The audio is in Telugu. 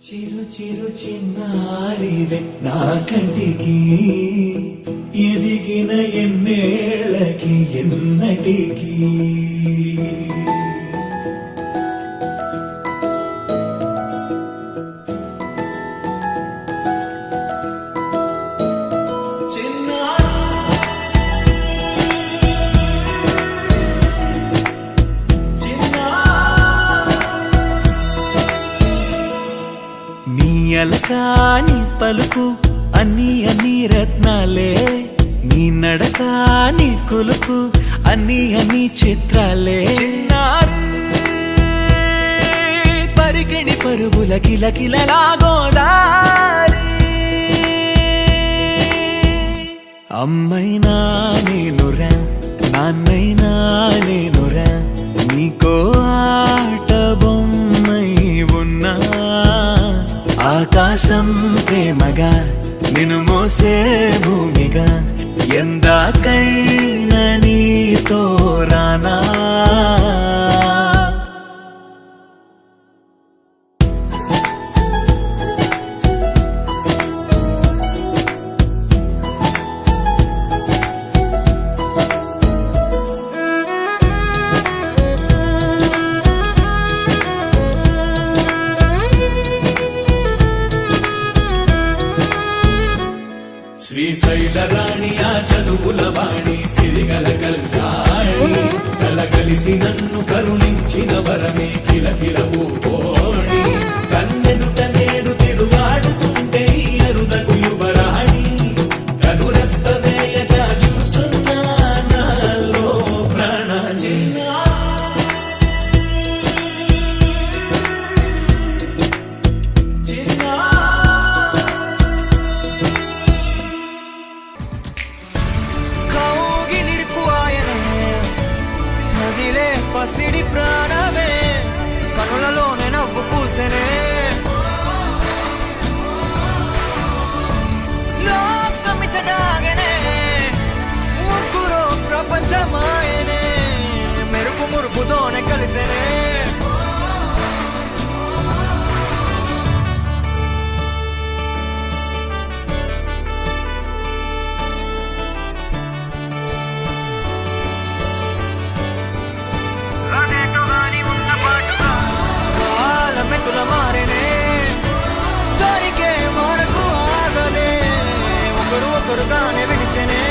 చిరు చిరు చిన్నారివే నా కంటికి ఎదిగిన ఎన్నేళ్ళకి ఎన్నటికి అలకాని పలుకు అన్ని అన్ని రత్నాలే నీ నడక నీ కొలుకు అన్ని అన్ని చిత్రాలే చిన్నారు పరికిణి పరుగుల కిలకిలలా గోదారి అమ్మైనా నేనురా నాన్నైనా నేనురా నీకో ఆట బొమ్మై ఉన్నా ఆకాశం ప్రేమగా నిన్ను మోసే భూమిగా ఎందాకైనా నీతో రానా శ్రీశైల రాణి ఆ చదువుల వాణి సిరిగల కల్యాణి కలగలిసి నన్ను కరుణించిన వరమే కిలకిల ఓడి కన్నెదుట నేడు తిరుగాడుతుంటే అరుదకు యువరాణి కనురెప్ప వేయక చూస్తున్నా నాలో ప్రాణ పసిడి ప్రాణమే కనులలోనే నవ్వు పూసెనే లోకమిచడాగనే ముగ్గురు ప్రపంచమాయనే మెరుపు మురుపుతోనే కలిసెనే మారేనే దొరికే మనకు ఆగదే ఒకరు ఒకరుగానే విడిచెనే